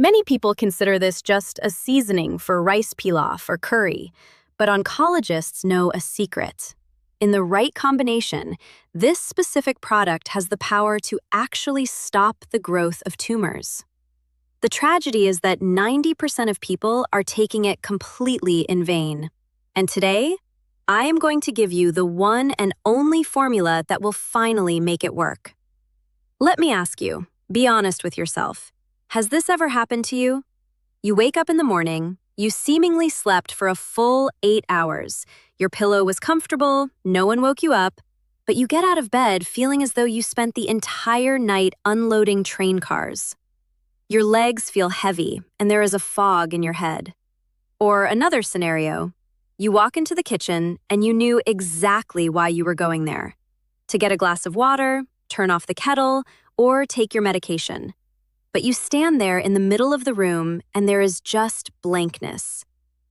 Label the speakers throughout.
Speaker 1: Many people consider this just a seasoning for rice pilaf or curry, but oncologists know a secret. In the right combination, this specific product has the power to actually stop the growth of tumors. The tragedy is that 90% of people are taking it completely in vain. And today, I am going to give you the one and only formula that will finally make it work. Let me ask you, be honest with yourself. Has this ever happened to you? You wake up in the morning, you seemingly slept for a full 8 hours. Your pillow was comfortable, no one woke you up, but you get out of bed feeling as though you spent the entire night unloading train cars. Your legs feel heavy, and there is a fog in your head. Or another scenario, you walk into the kitchen and you knew exactly why you were going there. To get a glass of water, turn off the kettle, or take your medication. But you stand there in the middle of the room and there is just blankness.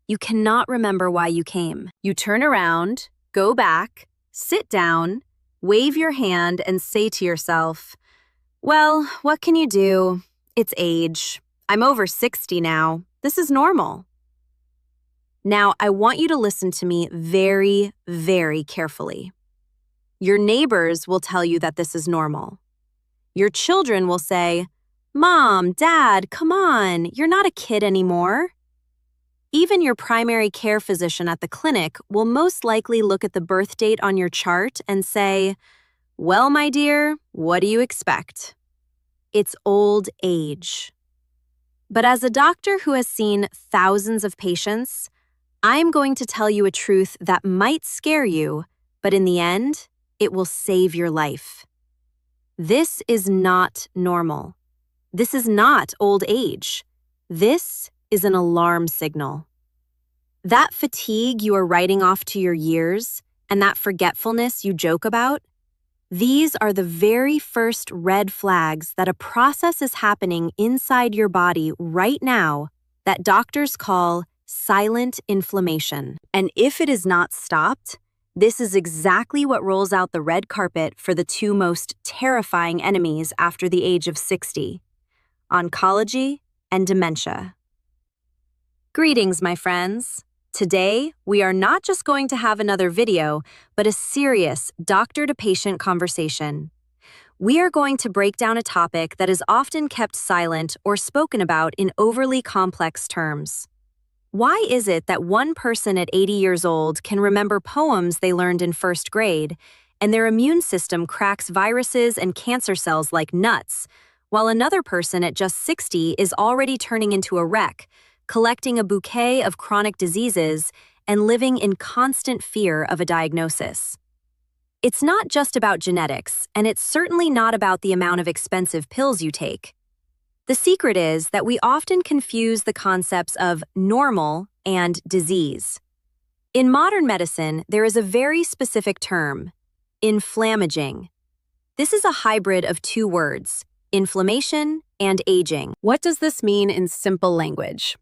Speaker 1: You cannot remember why you came. You turn around, go back, sit down, wave your hand and say to yourself, "Well, what can you do? It's age. I'm over 60 now. This is normal." Now, I want you to listen to me very, very carefully. Your neighbors will tell you that this is normal. Your children will say, "Mom, Dad, come on, you're not a kid anymore." Even your primary care physician at the clinic will most likely look at the birth date on your chart and say, "Well, my dear, what do you expect? It's old age." But as a doctor who has seen thousands of patients, I'm going to tell you a truth that might scare you, but in the end, it will save your life. This is not normal. This is not old age. This is an alarm signal. That fatigue you are writing off to your years and that forgetfulness you joke about, these are the very first red flags that a process is happening inside your body right now that doctors call silent inflammation. And if it is not stopped, this is exactly what rolls out the red carpet for the two most terrifying enemies after the age of 60, oncology and dementia. Greetings, my friends. Today, we are not just going to have another video, but a serious doctor-to-patient conversation. We are going to break down a topic that is often kept silent or spoken about in overly complex terms. Why is it that one person at 80 years old can remember poems they learned in first grade, and their immune system cracks viruses and cancer cells like nuts, while another person at just 60 is already turning into a wreck, collecting a bouquet of chronic diseases and living in constant fear of a diagnosis? It's not just about genetics, and it's certainly not about the amount of expensive pills you take. The secret is that we often confuse the concepts of normal and disease. In modern medicine, there is a very specific term, inflammaging. This is a hybrid of two words, inflammation and aging. What does this mean in simple language?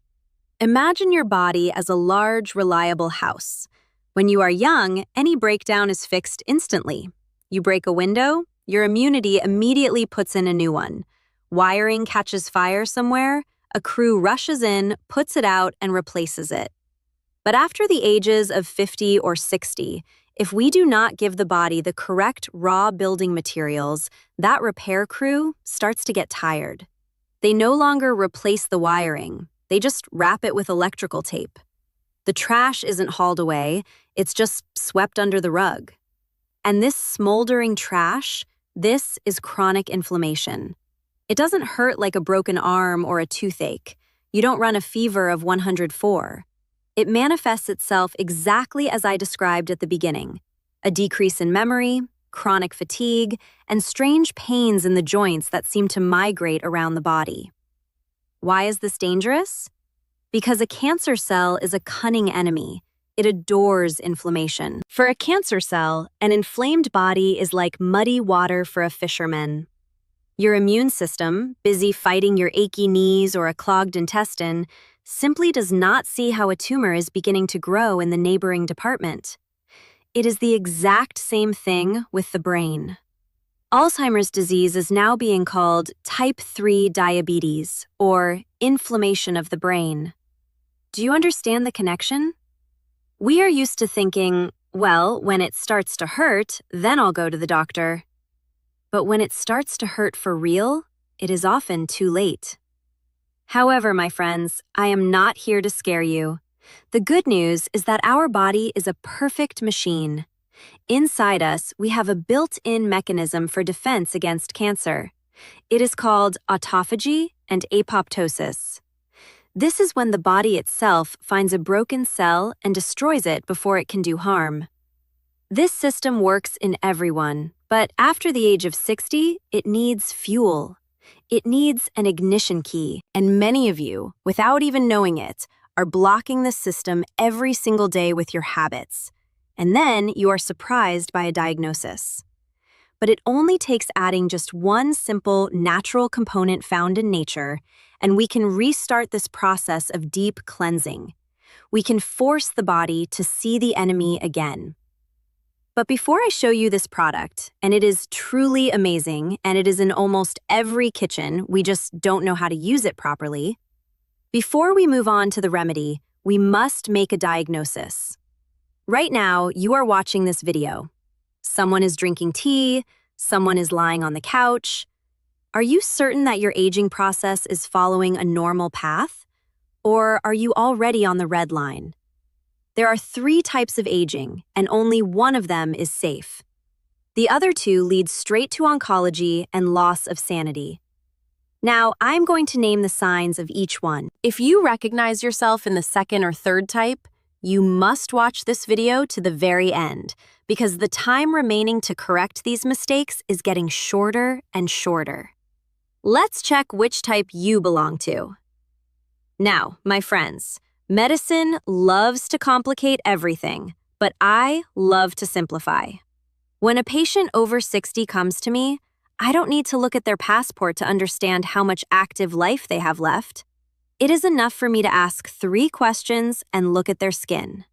Speaker 1: Imagine your body as a large, reliable house. When you are young, any breakdown is fixed instantly. You break a window, your immunity immediately puts in a new one. Wiring catches fire somewhere, a crew rushes in, puts it out, and replaces it. But after the ages of 50 or 60, if we do not give the body the correct raw building materials, that repair crew starts to get tired. They no longer replace the wiring, they just wrap it with electrical tape. The trash isn't hauled away, it's just swept under the rug. And this smoldering trash, this is chronic inflammation. It doesn't hurt like a broken arm or a toothache. You don't run a fever of 104. It manifests itself exactly as I described at the beginning. A decrease in memory, chronic fatigue, and strange pains in the joints that seem to migrate around the body. Why is this dangerous? Because a cancer cell is a cunning enemy. It adores inflammation. For a cancer cell, an inflamed body is like muddy water for a fisherman. Your immune system, busy fighting your achy knees or a clogged intestine, simply does not see how a tumor is beginning to grow in the neighboring department. It is the exact same thing with the brain. Alzheimer's disease is now being called type 3 diabetes, or inflammation of the brain. Do you understand the connection? We are used to thinking, well, when it starts to hurt, then I'll go to the doctor. But when it starts to hurt for real, it is often too late. However, my friends, I am not here to scare you. The good news is that our body is a perfect machine. Inside us, we have a built-in mechanism for defense against cancer. It is called autophagy and apoptosis. This is when the body itself finds a broken cell and destroys it before it can do harm. This system works in everyone, but after the age of 60, it needs fuel. It needs an ignition key, and many of you, without even knowing it, are blocking the system every single day with your habits. And then you are surprised by a diagnosis. But it only takes adding just one simple, natural component found in nature, and we can restart this process of deep cleansing. We can force the body to see the enemy again. But before I show you this product, and it is truly amazing, and it is in almost every kitchen, we just don't know how to use it properly, before we move on to the remedy, we must make a diagnosis. Right now, you are watching this video. Someone is drinking tea, someone is lying on the couch. Are you certain that your aging process is following a normal path? Or are you already on the red line? There are 3 types of aging, and only one of them is safe. The other 2 lead straight to oncology and loss of sanity. Now, I'm going to name the signs of each one. If you recognize yourself in the second or third type, you must watch this video to the very end, because the time remaining to correct these mistakes is getting shorter and shorter. Let's check which type you belong to. Now, my friends, medicine loves to complicate everything, but I love to simplify. When a patient over 60 comes to me, I don't need to look at their passport to understand how much active life they have left. It is enough for me to ask 3 questions and look at their skin.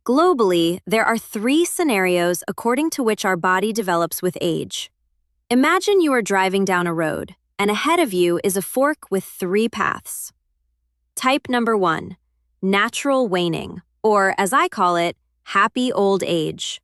Speaker 1: Globally, there are 3 scenarios according to which our body develops with age. Imagine you are driving down a road, and ahead of you is a fork with 3 paths. Type number 1, natural waning, or as I call it, happy old age.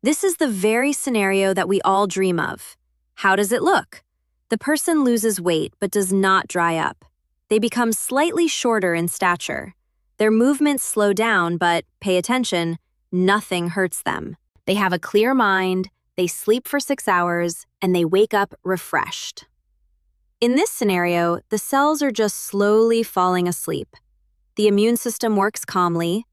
Speaker 1: This is the very scenario that we all dream of. How does it look? The person loses weight but does not dry up. They become slightly shorter in stature. Their movements slow down, but pay attention, nothing hurts them. They have a clear mind, they sleep for 6 hours, and they wake up refreshed. In this scenario, the cells are just slowly falling asleep. The immune system works calmly.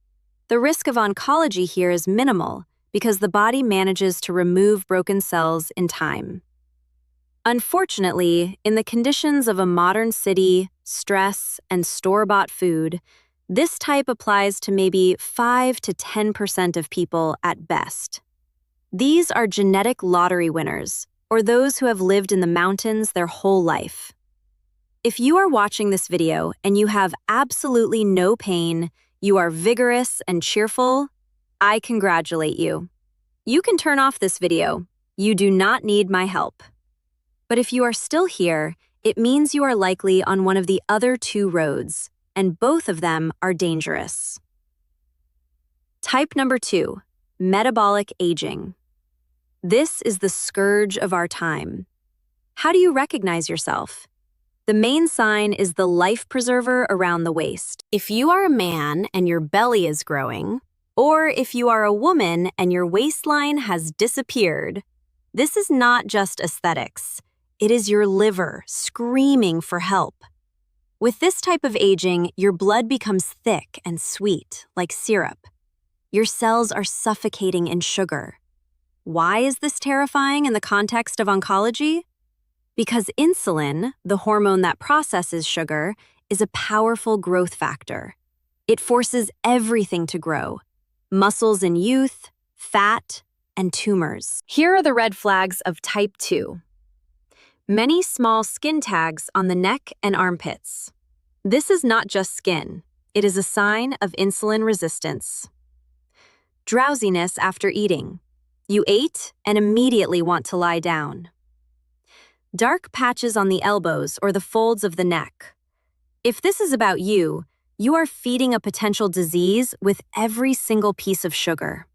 Speaker 1: The risk of oncology here is minimal because the body manages to remove broken cells in time. Unfortunately, in the conditions of a modern city, stress, and store-bought food, this type applies to maybe 5 to 10% of people at best. These are genetic lottery winners, or those who have lived in the mountains their whole life. If you are watching this video and you have absolutely no pain, you are vigorous and cheerful, I congratulate you. You can turn off this video. You do not need my help. But if you are still here, it means you are likely on one of the other 2 roads, and both of them are dangerous. Type number 2, metabolic aging. This is the scourge of our time. How do you recognize yourself? The main sign is the life preserver around the waist. If you are a man and your belly is growing, or if you are a woman and your waistline has disappeared, this is not just aesthetics. It is your liver screaming for help. With this type of aging, your blood becomes thick and sweet, like syrup. Your cells are suffocating in sugar. Why is this terrifying in the context of oncology? Because insulin, the hormone that processes sugar, is a powerful growth factor. It forces everything to grow: muscles in youth, fat, and tumors. Here are the red flags of type 2. Many small skin tags on the neck and armpits. This is not just skin. It is a sign of insulin resistance. Drowsiness after eating. You ate and immediately want to lie down. dark patches on the elbows or the folds of the neck. If this is about you, you are feeding a potential disease with every single piece of sugar.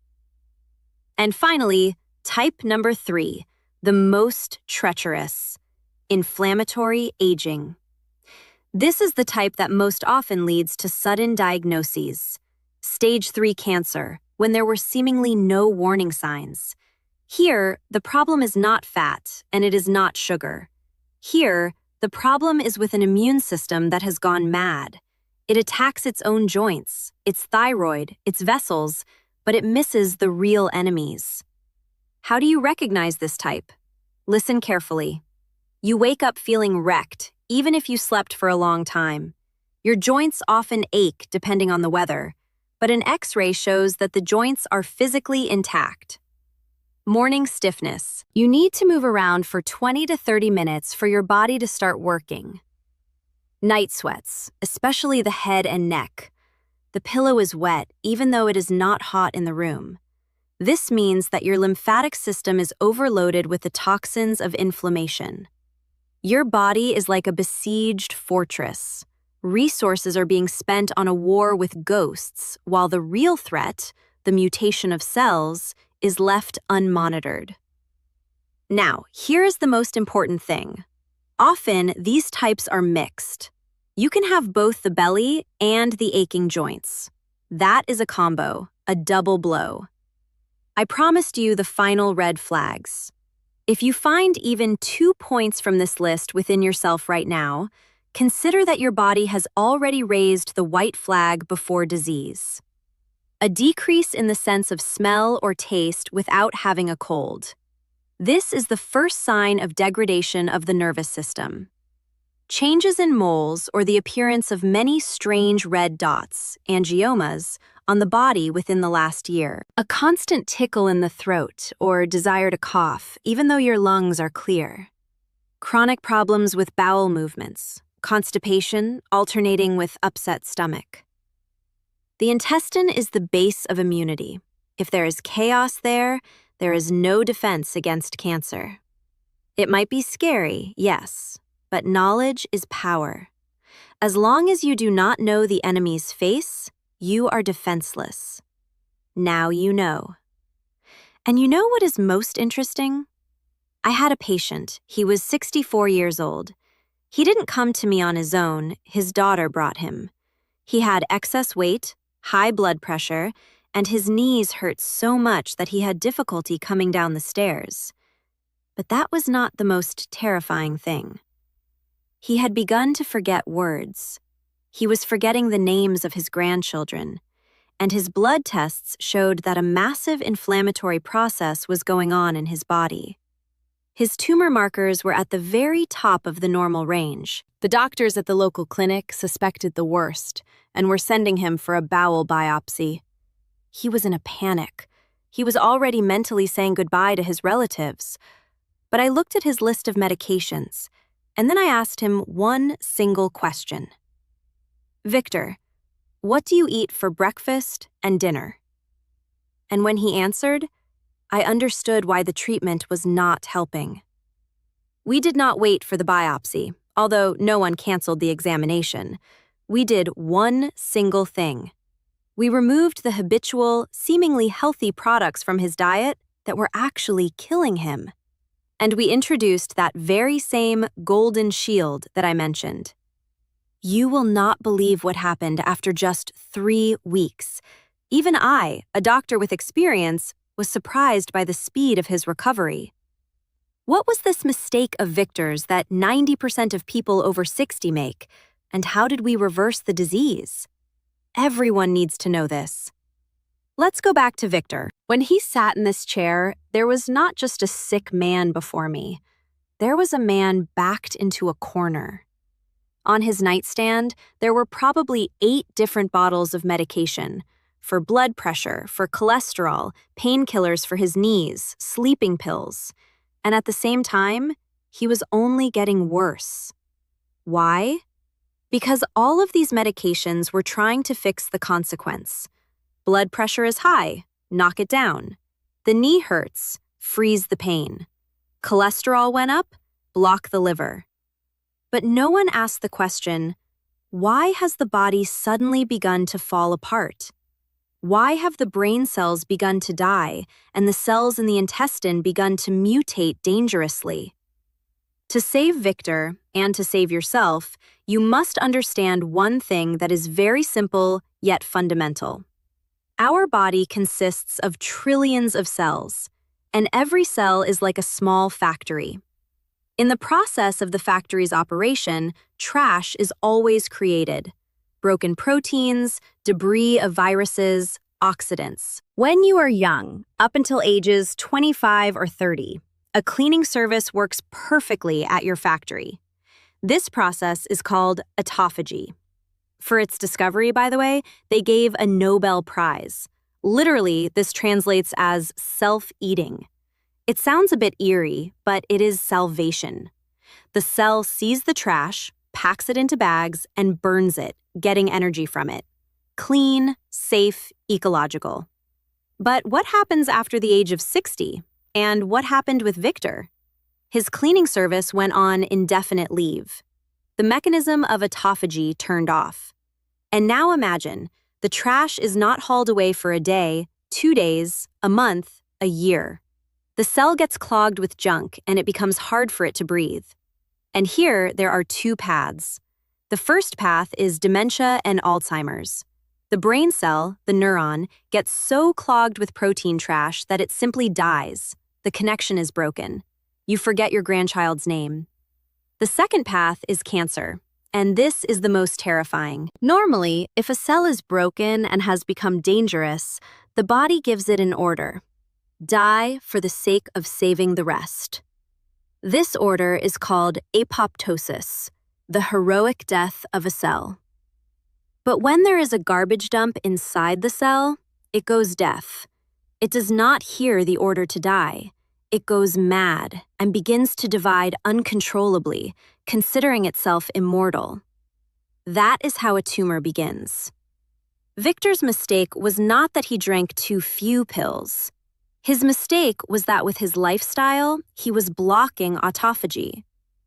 Speaker 1: And finally, type number 3, the most treacherous, inflammatory aging. This is the type that most often leads to sudden diagnoses. Stage 3 cancer, when there were seemingly no warning signs. Here, the problem is not fat, and it is not sugar. Here, the problem is with an immune system that has gone mad. It attacks its own joints, its thyroid, its vessels, but it misses the real enemies. How do you recognize this type? Listen carefully. You wake up feeling wrecked, even if you slept for a long time. Your joints often ache depending on the weather, but an X-ray shows that the joints are physically intact. Morning stiffness. You need to move around for 20 to 30 minutes for your body to start working. Night sweats, especially the head and neck. The pillow is wet, even though it is not hot in the room. This means that your lymphatic system is overloaded with the toxins of inflammation. Your body is like a besieged fortress. Resources are being spent on a war with ghosts, while the real threat, the mutation of cells, is left unmonitored. Now, here is the most important thing. Often, these types are mixed. You can have both the belly and the aching joints. That is a combo, a double blow. I promised you the final red flags. If you find even 2 points from this list within yourself right now, consider that your body has already raised the white flag before disease. A decrease in the sense of smell or taste without having a cold. This is the first sign of degradation of the nervous system. Changes in moles or the appearance of many strange red dots, angiomas, on the body within the last year. A constant tickle in the throat or desire to cough, even though your lungs are clear. Chronic problems with bowel movements, constipation alternating with upset stomach. The intestine is the base of immunity. If there is chaos there is no defense against cancer. It might be scary, yes, but knowledge is power. As long as you do not know the enemy's face, you are defenseless. Now you know. And you know what is most interesting? I had a patient. He was 64 years old. He didn't come to me on his own. His daughter brought him. He had excess weight, high blood pressure, and his knees hurt so much that he had difficulty coming down the stairs. But that was not the most terrifying thing. He had begun to forget words. He was forgetting the names of his grandchildren, and his blood tests showed that a massive inflammatory process was going on in his body. His tumor markers were at the very top of the normal range. The doctors at the local clinic suspected the worst and were sending him for a bowel biopsy. He was in a panic. He was already mentally saying goodbye to his relatives. But I looked at his list of medications, and then I asked him one single question. "Victor, what do you eat for breakfast and dinner?" And when he answered, I understood why the treatment was not helping. We did not wait for the biopsy, although no one canceled the examination. We did one single thing. We removed the habitual, seemingly healthy products from his diet that were actually killing him. And we introduced that very same golden shield that I mentioned. You will not believe what happened after just 3 weeks. Even I, a doctor with experience, was surprised by the speed of his recovery. What was this mistake of Victor's that 90% of people over 60 make, and how did we reverse the disease? Everyone needs to know this. Let's go back to Victor. When he sat in this chair, there was not just a sick man before me. There was a man backed into a corner. On his nightstand, there were probably 8 different bottles of medication, for blood pressure, for cholesterol, painkillers for his knees, sleeping pills. And at the same time, he was only getting worse. Why? Because all of these medications were trying to fix the consequence. Blood pressure is high, knock it down. The knee hurts, freeze the pain. Cholesterol went up, block the liver. But no one asked the question, why has the body suddenly begun to fall apart? Why have the brain cells begun to die and the cells in the intestine begun to mutate dangerously? To save Victor and to save yourself, you must understand one thing that is very simple yet fundamental. Our body consists of trillions of cells, and every cell is like a small factory. In the process of the factory's operation, trash is always created. Broken proteins, debris of viruses, oxidants. When you are young, up until ages 25 or 30, a cleaning service works perfectly at your factory. This process is called autophagy. For its discovery, by the way, they gave a Nobel Prize. Literally, this translates as self-eating. It sounds a bit eerie, but it is salvation. The cell sees the trash, packs it into bags, and burns it, getting energy from it. Clean, safe, ecological. But what happens after the age of 60? And what happened with Victor? His cleaning service went on indefinite leave. The mechanism of autophagy turned off. And now imagine, the trash is not hauled away for a day, 2 days, a month, a year. The cell gets clogged with junk and it becomes hard for it to breathe. And here there are 2 paths. The first path is dementia and Alzheimer's. The brain cell, the neuron, gets so clogged with protein trash that it simply dies. The connection is broken. You forget your grandchild's name. The second path is cancer, and this is the most terrifying. Normally, if a cell is broken and has become dangerous, the body gives it an order. Die for the sake of saving the rest. This order is called apoptosis, the heroic death of a cell. But when there is a garbage dump inside the cell, it goes deaf. It does not hear the order to die. It goes mad and begins to divide uncontrollably, considering itself immortal. That is how a tumor begins. Victor's mistake was not that he drank too few pills. His mistake was that with his lifestyle, he was blocking autophagy.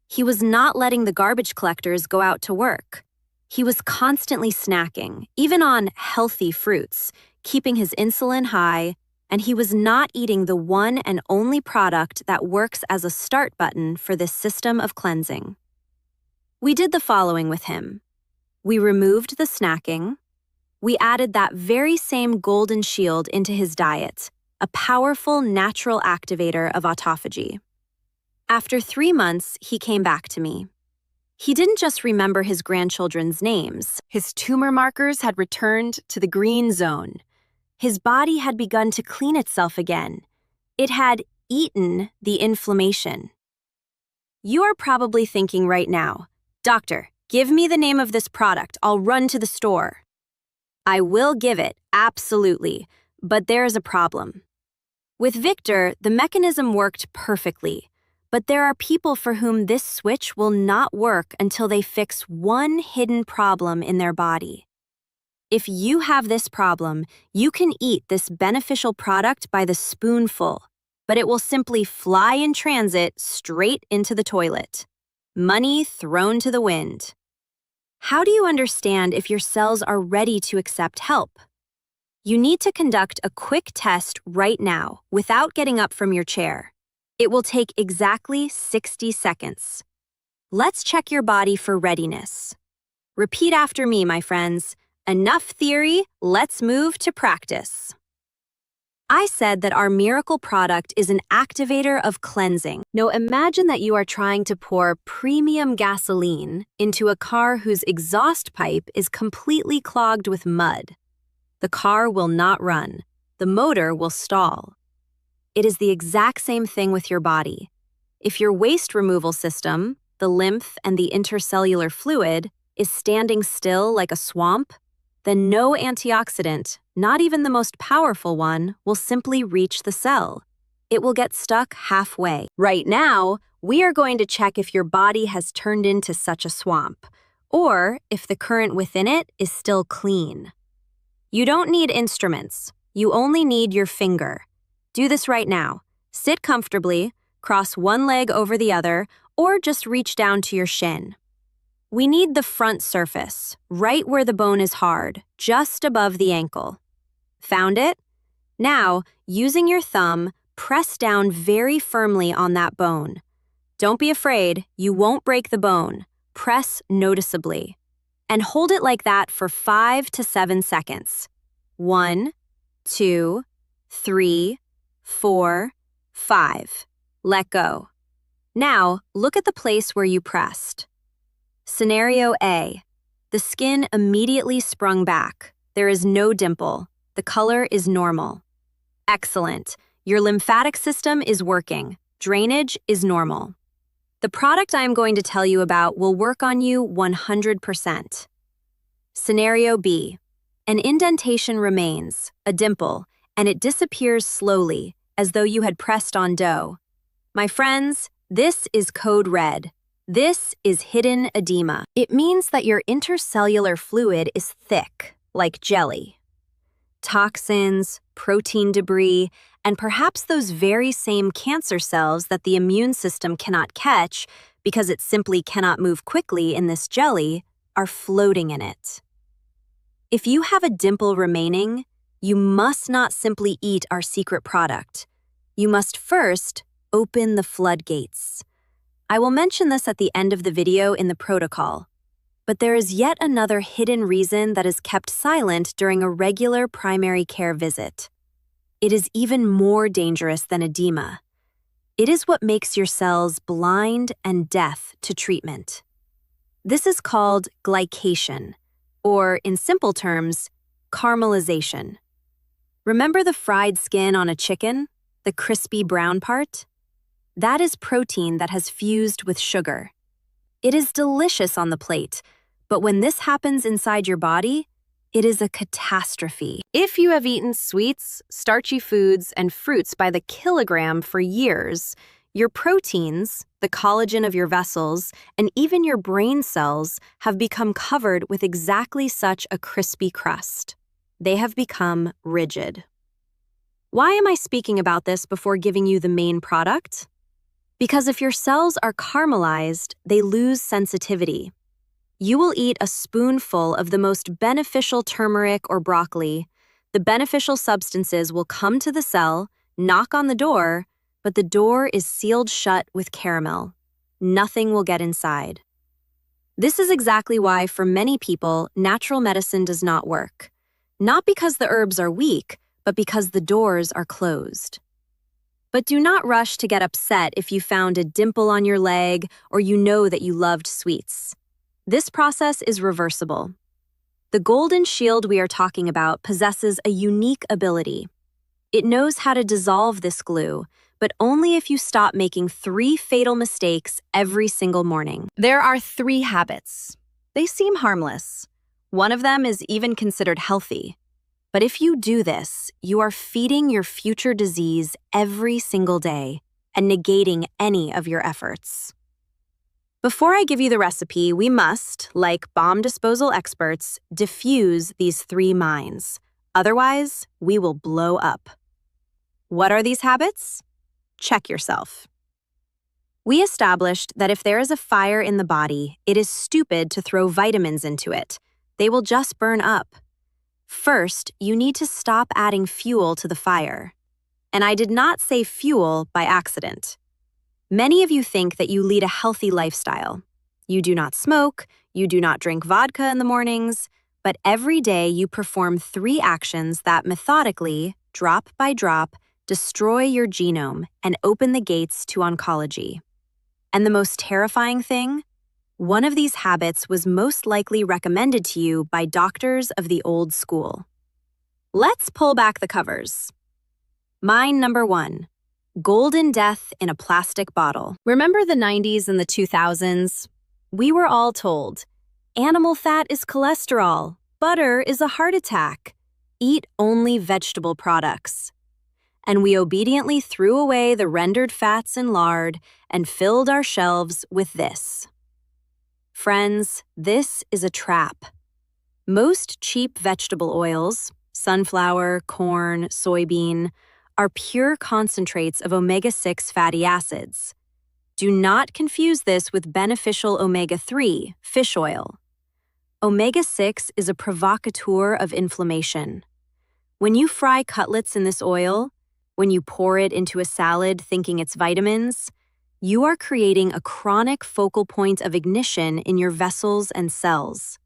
Speaker 1: He was not letting the garbage collectors go out to work. He was constantly snacking, even on healthy fruits, keeping his insulin high, and he was not eating the one and only product that works as a start button for this system of cleansing. We did the following with him. We removed the snacking. We added that very same golden shield into his diet, a powerful natural activator of autophagy. After 3 months, he came back to me. He didn't just remember his grandchildren's names. His tumor markers had returned to the green zone. His body had begun to clean itself again. It had eaten the inflammation. You are probably thinking right now, "Doctor, give me the name of this product. I'll run to the store." I will give it, absolutely, but there is a problem. With Victor, the mechanism worked perfectly, but there are people for whom this switch will not work until they fix one hidden problem in their body. If you have this problem, you can eat this beneficial product by the spoonful, but it will simply fly in transit straight into the toilet. Money thrown to the wind. How do you understand if your cells are ready to accept help? You need to conduct a quick test right now without getting up from your chair. It will take exactly 60 seconds. Let's check your body for readiness. Repeat after me, my friends. Enough theory, let's move to practice. I said that our miracle product is an activator of cleansing. Now imagine that you are trying to pour premium gasoline into a car whose exhaust pipe is completely clogged with mud. The car will not run. The motor will stall. It is the exact same thing with your body. If your waste removal system, the lymph and the intercellular fluid, is standing still like a swamp, then no antioxidant, not even the most powerful one, will simply reach the cell. It will get stuck halfway. Right now, we are going to check if your body has turned into such a swamp, or if the current within it is still clean. You don't need instruments. You only need your finger. Do this right now. Sit comfortably, cross one leg over the other, or just reach down to your shin. We need the front surface, right where the bone is hard, just above the ankle. Found it? Now, using your thumb, press down very firmly on that bone. Don't be afraid, you won't break the bone. Press noticeably. And hold it like that for 5 to 7 seconds. 1, 2, 3, 4, 5. Let go. Now, look at the place where you pressed. Scenario A. The skin immediately sprung back. There is no dimple. The color is normal. Excellent. Your lymphatic system is working. Drainage is normal. The product I am going to tell you about will work on you 100%. Scenario B. An indentation remains, a dimple, and it disappears slowly, as though you had pressed on dough. My friends, this is code red. This is hidden edema. It means that your intercellular fluid is thick, like jelly. Toxins, protein debris, and perhaps those very same cancer cells that the immune system cannot catch because it simply cannot move quickly in this jelly are floating in it. If you have a dimple remaining, you must not simply eat our secret product. You must first open the floodgates. I will mention this at the end of the video in the protocol. But there is yet another hidden reason that is kept silent during a regular primary care visit. It is even more dangerous than edema. It is what makes your cells blind and deaf to treatment. This is called glycation, or in simple terms, caramelization. Remember the fried skin on a chicken, the crispy brown part? That is protein that has fused with sugar. It is delicious on the plate, but when this happens inside your body, it is a catastrophe. If you have eaten sweets, starchy foods, and fruits by the kilogram for years, your proteins, the collagen of your vessels, and even your brain cells have become covered with exactly such a crispy crust. They have become rigid. Why am I speaking about this before giving you the main product? Because if your cells are caramelized, they lose sensitivity. You will eat a spoonful of the most beneficial turmeric or broccoli. The beneficial substances will come to the cell, knock on the door, but the door is sealed shut with caramel. Nothing will get inside. This is exactly why, for many people, natural medicine does not work. Not because the herbs are weak, but because the doors are closed. But do not rush to get upset if you found a dimple on your leg or you know that you loved sweets. This process is reversible. The golden shield we are talking about possesses a unique ability. It knows how to dissolve this glue, but only if you stop making 3 fatal mistakes every single morning. There are 3 habits. They seem harmless. One of them is even considered healthy. But if you do this, you are feeding your future disease every single day and negating any of your efforts. Before I give you the recipe, we must, like bomb disposal experts, diffuse these 3 mines. Otherwise, we will blow up. What are these habits? Check yourself. We established that if there is a fire in the body, it is stupid to throw vitamins into it. They will just burn up. First, you need to stop adding fuel to the fire. And I did not say fuel by accident. Many of you think that you lead a healthy lifestyle. You do not smoke, you do not drink vodka in the mornings, but every day you perform 3 actions that methodically, drop by drop, destroy your genome and open the gates to oncology. And the most terrifying thing? One of these habits was most likely recommended to you by doctors of the old school. Let's pull back the covers. Mine number 1, golden death in a plastic bottle. Remember the 90s and the 2000s? We were all told, animal fat is cholesterol, butter is a heart attack, eat only vegetable products. And we obediently threw away the rendered fats and lard and filled our shelves with this. Friends, this is a trap. Most cheap vegetable oils, sunflower, corn, soybean, are pure concentrates of omega-6 fatty acids. Do not confuse this with beneficial omega-3, fish oil. Omega-6 is a provocateur of inflammation. When you fry cutlets in this oil, when you pour it into a salad thinking it's vitamins, you are creating a chronic focal point of ignition in your vessels and cells.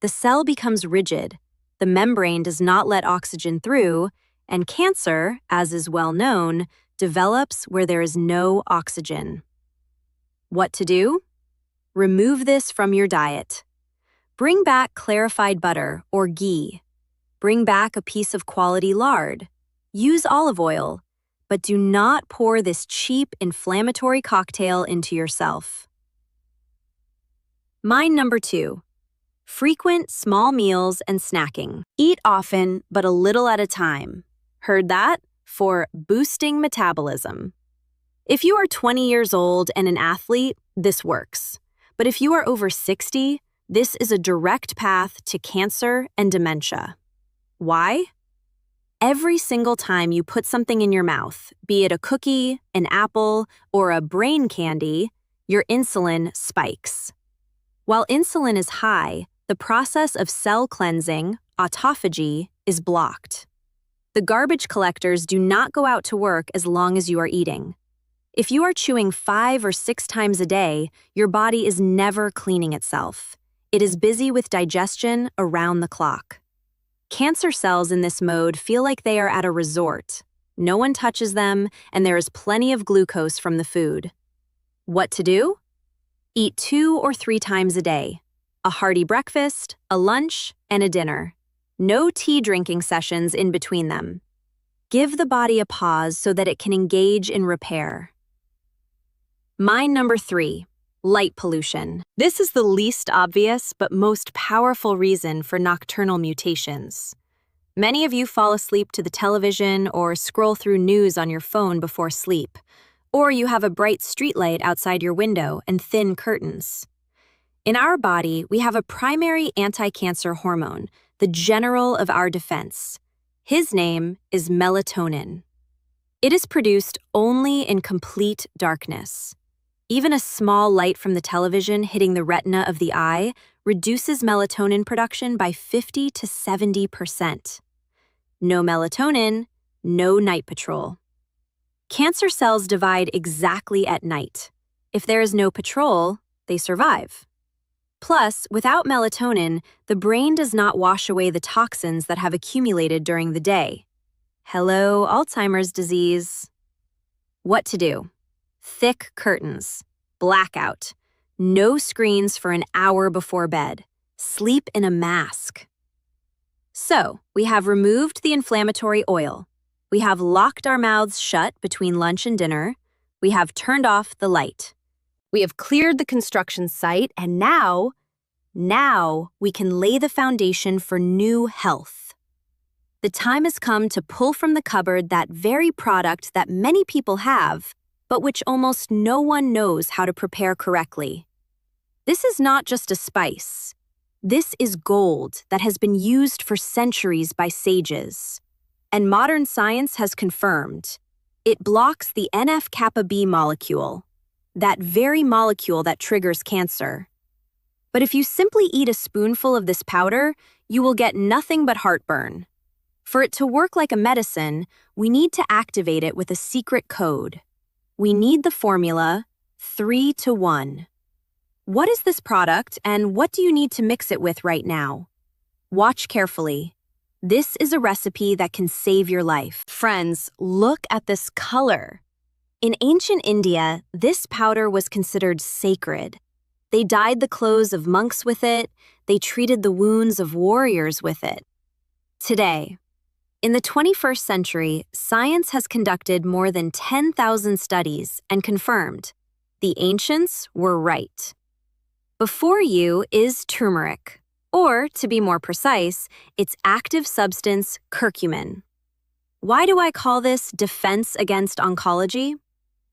Speaker 1: The cell becomes rigid, the membrane does not let oxygen through, and cancer, as is well known, develops where there is no oxygen. What to do? Remove this from your diet. Bring back clarified butter or ghee. Bring back a piece of quality lard. Use olive oil, but do not pour this cheap inflammatory cocktail into yourself. Mine number 2. Frequent small meals and snacking. Eat often, but a little at a time. Heard that? For boosting metabolism. If you are 20 years old and an athlete, this works. But if you are over 60, this is a direct path to cancer and dementia. Why? Every single time you put something in your mouth, be it a cookie, an apple, or a brain candy, your insulin spikes. While insulin is high, the process of cell cleansing, autophagy, is blocked. The garbage collectors do not go out to work as long as you are eating. If you are chewing 5 or 6 times a day, your body is never cleaning itself. It is busy with digestion around the clock. Cancer cells in this mode feel like they are at a resort. No one touches them, and there is plenty of glucose from the food. What to do? Eat 2 or 3 times a day. A hearty breakfast, a lunch, and a dinner. No tea drinking sessions in between them. Give the body a pause so that it can engage in repair. Mine number 3, light pollution. This is the least obvious but most powerful reason for nocturnal mutations. Many of you fall asleep to the television or scroll through news on your phone before sleep, or you have a bright streetlight outside your window and thin curtains. In our body, we have a primary anti-cancer hormone, the general of our defense. His name is melatonin. It is produced only in complete darkness. Even a small light from the television hitting the retina of the eye reduces melatonin production by 50 to 70%. No melatonin, no night patrol. Cancer cells divide exactly at night. If there is no patrol, they survive. Plus, without melatonin, the brain does not wash away the toxins that have accumulated during the day. Hello, Alzheimer's disease. What to do? Thick curtains, blackout, no screens for an hour before bed, sleep in a mask. So, we have removed the inflammatory oil. We have locked our mouths shut between lunch and dinner. We have turned off the light. We have cleared the construction site, and now we can lay the foundation for new health. The time has come to pull from the cupboard that very product that many people have, but which almost no one knows how to prepare correctly. This is not just a spice. This is gold that has been used for centuries by sages. And modern science has confirmed it blocks the NF-kappa B molecule, that very molecule that triggers cancer. But if you simply eat a spoonful of this powder, you will get nothing but heartburn. For it to work like a medicine, we need to activate it with a secret code. We need the formula 3-to-1. What is this product and what do you need to mix it with right now? Watch carefully. This is a recipe that can save your life. Friends, look at this color. In ancient India, this powder was considered sacred. They dyed the clothes of monks with it. They treated the wounds of warriors with it. Today, in the 21st century, science has conducted more than 10,000 studies and confirmed the ancients were right. Before you is turmeric, or to be more precise, its active substance, curcumin. Why do I call this defense against oncology?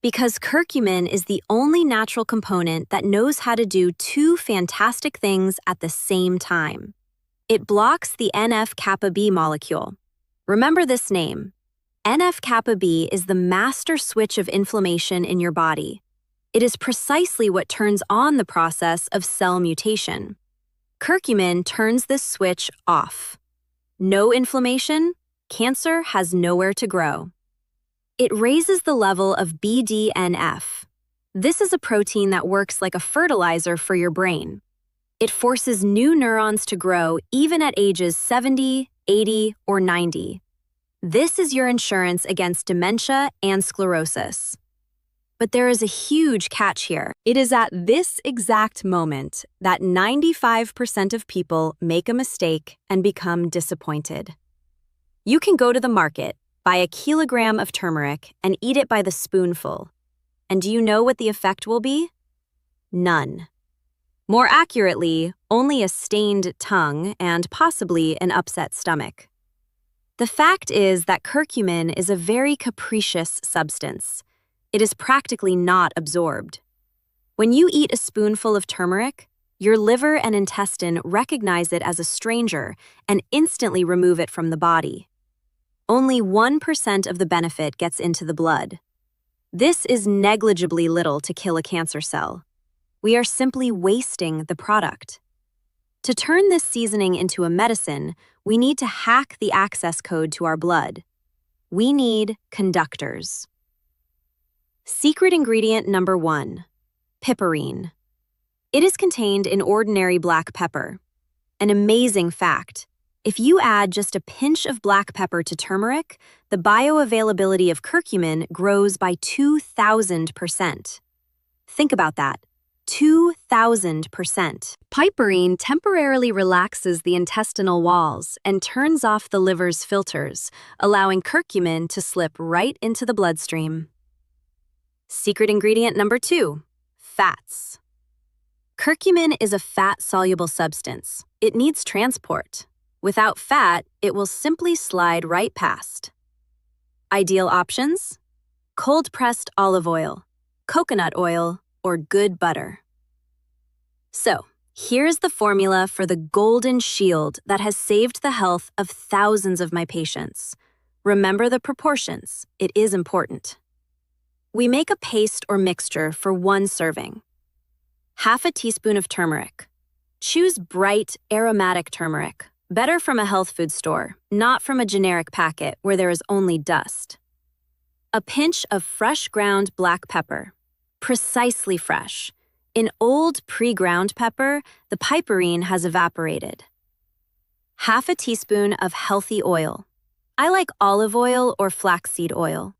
Speaker 1: Because curcumin is the only natural component that knows how to do 2 fantastic things at the same time. It blocks the NF-kappa B molecule. Remember this name. NF-kappa B is the master switch of inflammation in your body. It is precisely what turns on the process of cell mutation. Curcumin turns this switch off. No inflammation, cancer has nowhere to grow. It raises the level of BDNF. This is a protein that works like a fertilizer for your brain. It forces new neurons to grow even at ages 70, 80, or 90. This is your insurance against dementia and sclerosis. But there is a huge catch here. It is at this exact moment that 95% of people make a mistake and become disappointed. You can go to the market, buy a kilogram of turmeric, and eat it by the spoonful. And do you know what the effect will be? None. More accurately, only a stained tongue and possibly an upset stomach. The fact is that curcumin is a very capricious substance. It is practically not absorbed. When you eat a spoonful of turmeric, your liver and intestine recognize it as a stranger and instantly remove it from the body. Only 1% of the benefit gets into the blood. This is negligibly little to kill a cancer cell. We are simply wasting the product. To turn this seasoning into a medicine, we need to hack the access code to our blood. We need conductors. Secret ingredient number 1, piperine. It is contained in ordinary black pepper. An amazing fact, if you add just a pinch of black pepper to turmeric, the bioavailability of curcumin grows by 2,000%. Think about that, 2,000%. Piperine temporarily relaxes the intestinal walls and turns off the liver's filters, allowing curcumin to slip right into the bloodstream. Secret ingredient number 2, fats. Curcumin is a fat-soluble substance. It needs transport. Without fat, it will simply slide right past. Ideal options? Cold-pressed olive oil, coconut oil, or good butter. So, here's the formula for the golden shield that has saved the health of thousands of my patients. Remember the proportions. It is important. We make a paste or mixture for 1 serving. Half a teaspoon of turmeric. Choose bright, aromatic turmeric, better from a health food store, not from a generic packet where there is only dust. A pinch of fresh ground black pepper, precisely fresh. In old pre-ground pepper, the piperine has evaporated. Half a teaspoon of healthy oil. I like olive oil or flaxseed oil.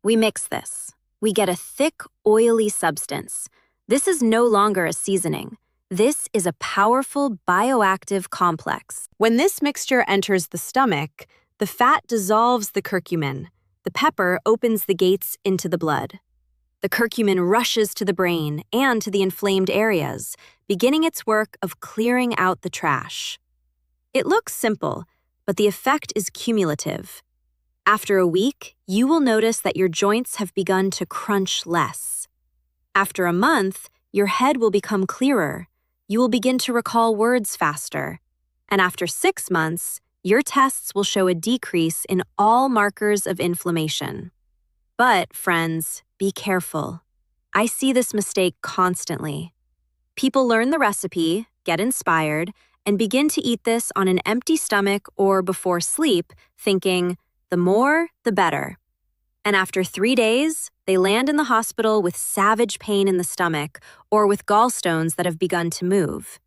Speaker 1: We mix this. We get a thick, oily substance. This is no longer a seasoning. This is a powerful bioactive complex. When this mixture enters the stomach, the fat dissolves the curcumin. The pepper opens the gates into the blood. The curcumin rushes to the brain and to the inflamed areas, beginning its work of clearing out the trash. It looks simple, but the effect is cumulative. After a week, you will notice that your joints have begun to crunch less. After a month, your head will become clearer. You will begin to recall words faster. And after 6 months, your tests will show a decrease in all markers of inflammation. But, friends, be careful. I see this mistake constantly. People learn the recipe, get inspired, and begin to eat this on an empty stomach or before sleep, thinking, the more, the better. And after 3 days, they land in the hospital with savage pain in the stomach or with gallstones that have begun to move.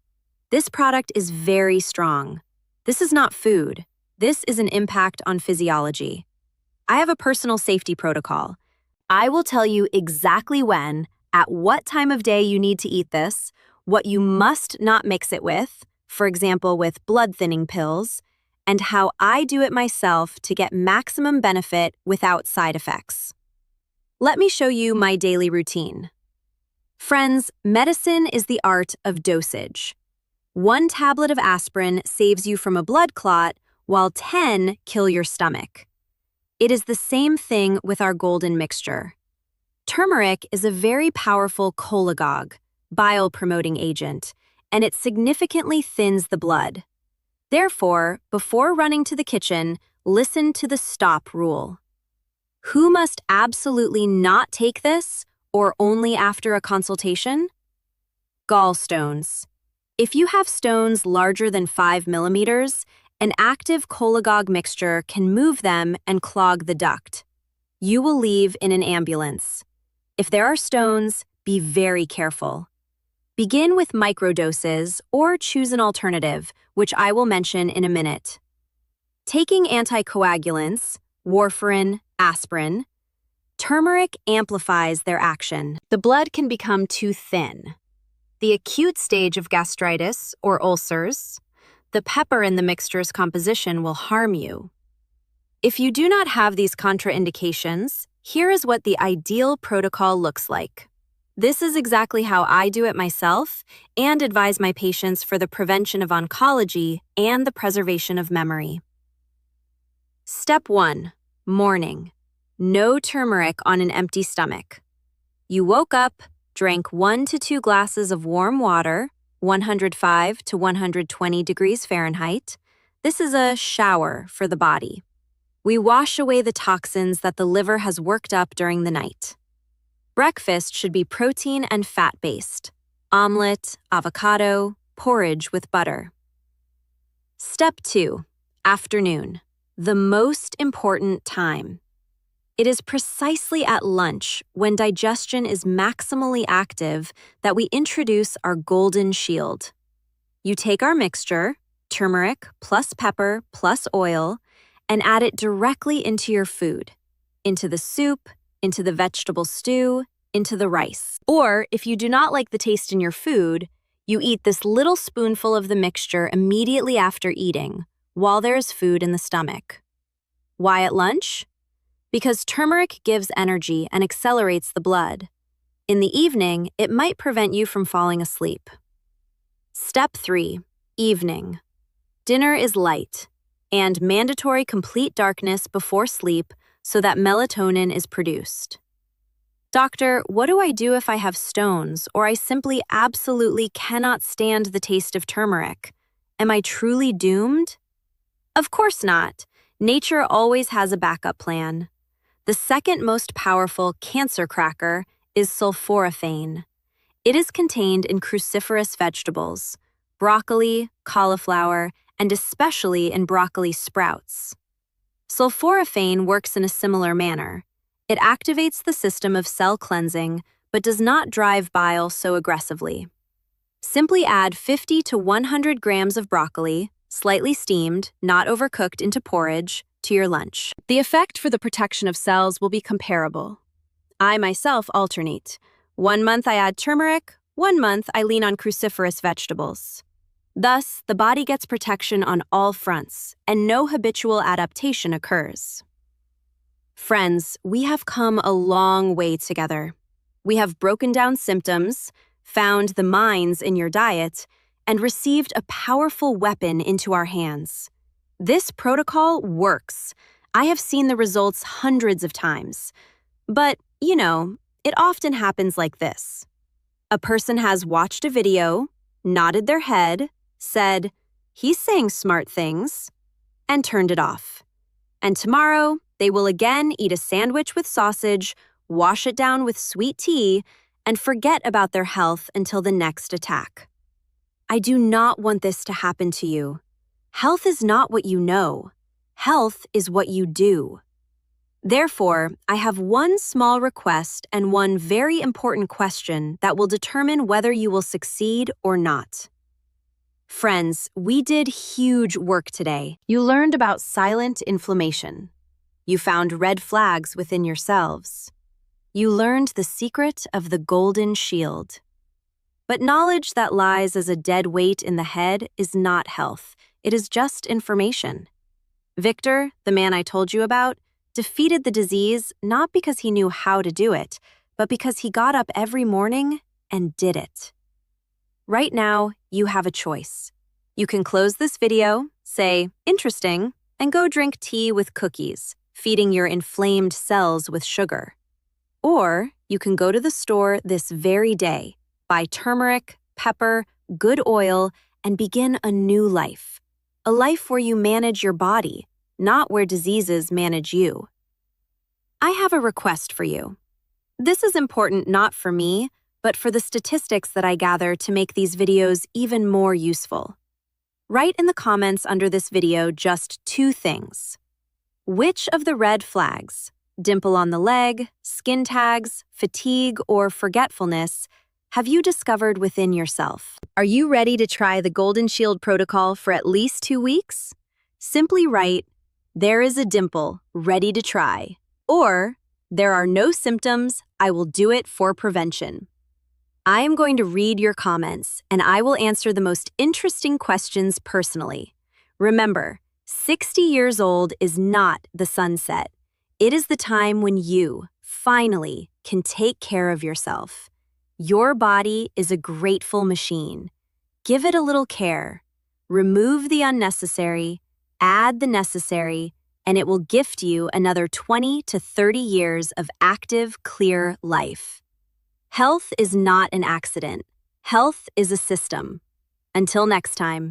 Speaker 1: This product is very strong. This is not food. This is an impact on physiology. I have a personal safety protocol. I will tell you exactly when, at what time of day you need to eat this, what you must not mix it with, for example with blood-thinning pills, and how I do it myself to get maximum benefit without side effects. Let me show you my daily routine. Friends, medicine is the art of dosage. 1 tablet of aspirin saves you from a blood clot, while 10 kill your stomach. It is the same thing with our golden mixture. Turmeric is a very powerful cholagogue, bile-promoting agent, and it significantly thins the blood. Therefore, before running to the kitchen, listen to the stop rule. Who must absolutely not take this? or only after a consultation? Gallstones. If you have stones larger than 5 millimeters, an active cholagogue mixture can move them and clog the duct. You will leave in an ambulance. If there are stones, be very careful. Begin with microdoses or choose an alternative, which I will mention in a minute. Taking anticoagulants, warfarin, aspirin, turmeric amplifies their action. The blood can become too thin. The acute stage of gastritis or ulcers, the pepper in the mixture's composition will harm you. If you do not have these contraindications, here is what the ideal protocol looks like. This is exactly how I do it myself and advise my patients for the prevention of oncology and the preservation of memory. Step 1. Morning. No turmeric on an empty stomach. You woke up, drank 1 to 2 glasses of warm water, 105 to 120 degrees Fahrenheit. This is a shower for the body. We wash away the toxins that the liver has worked up during the night. Breakfast should be protein and fat-based. Omelet, avocado, porridge with butter. Step 2. Afternoon. The most important time. It is precisely at lunch, when digestion is maximally active, that we introduce our golden shield. You take our mixture, turmeric plus pepper plus oil, and add it directly into your food, into the soup, into the vegetable stew, into the rice. Or, if you do not like the taste in your food, you eat this little spoonful of the mixture immediately after eating, while there is food in the stomach. Why at lunch? Because turmeric gives energy and accelerates the blood. In the evening, it might prevent you from falling asleep. Step 3. Evening. Dinner is light, and mandatory complete darkness before sleep so that melatonin is produced. Doctor, what do I do if I have stones or I simply absolutely cannot stand the taste of turmeric? Am I truly doomed? Of course not. Nature always has a backup plan. The second most powerful cancer cracker is sulforaphane. It is contained in cruciferous vegetables, broccoli, cauliflower, and especially in broccoli sprouts. Sulforaphane works in a similar manner. It activates the system of cell cleansing, but does not drive bile so aggressively. Simply add 50 to 100 grams of broccoli, slightly steamed, not overcooked, into porridge, to your lunch. The effect for the protection of cells will be comparable. I myself alternate. 1 month I add turmeric, 1 month I lean on cruciferous vegetables. Thus, the body gets protection on all fronts, and no habitual adaptation occurs. Friends, we have come a long way together. We have broken down symptoms, found the mines in your diet, and received a powerful weapon into our hands. This protocol works. I have seen the results hundreds of times. But, it often happens like this. A person has watched a video, nodded their head, said, "He's saying smart things," and turned it off. And tomorrow, they will again eat a sandwich with sausage, wash it down with sweet tea, and forget about their health until the next attack. I do not want this to happen to you. Health is not what you know. Health is what you do. Therefore, I have one small request and one very important question that will determine whether you will succeed or not. Friends, we did huge work today. You learned about silent inflammation. You found red flags within yourselves. You learned the secret of the golden shield. But knowledge that lies as a dead weight in the head is not health. It is just information. Victor, the man I told you about, defeated the disease not because he knew how to do it, but because he got up every morning and did it. Right now, you have a choice. You can close this video, say, "Interesting," and go drink tea with cookies, feeding your inflamed cells with sugar. Or you can go to the store this very day, buy turmeric, pepper, good oil, and begin a new life. A life where you manage your body, not where diseases manage you. I have a request for you. This is important not for me, but for the statistics that I gather to make these videos even more useful. Write in the comments under this video just 2 things. Which of the red flags, dimple on the leg, skin tags, fatigue, or forgetfulness, have you discovered within yourself? Are you ready to try the Golden Shield protocol for at least 2 weeks? Simply write, "There is a dimple, ready to try," or "There are no symptoms, I will do it for prevention." I am going to read your comments, and I will answer the most interesting questions personally. Remember, 60 years old is not the sunset. It is the time when you, finally, can take care of yourself. Your body is a grateful machine. Give it a little care. Remove the unnecessary, add the necessary, and it will gift you another 20 to 30 years of active, clear life. Health is not an accident. Health is a system. Until next time.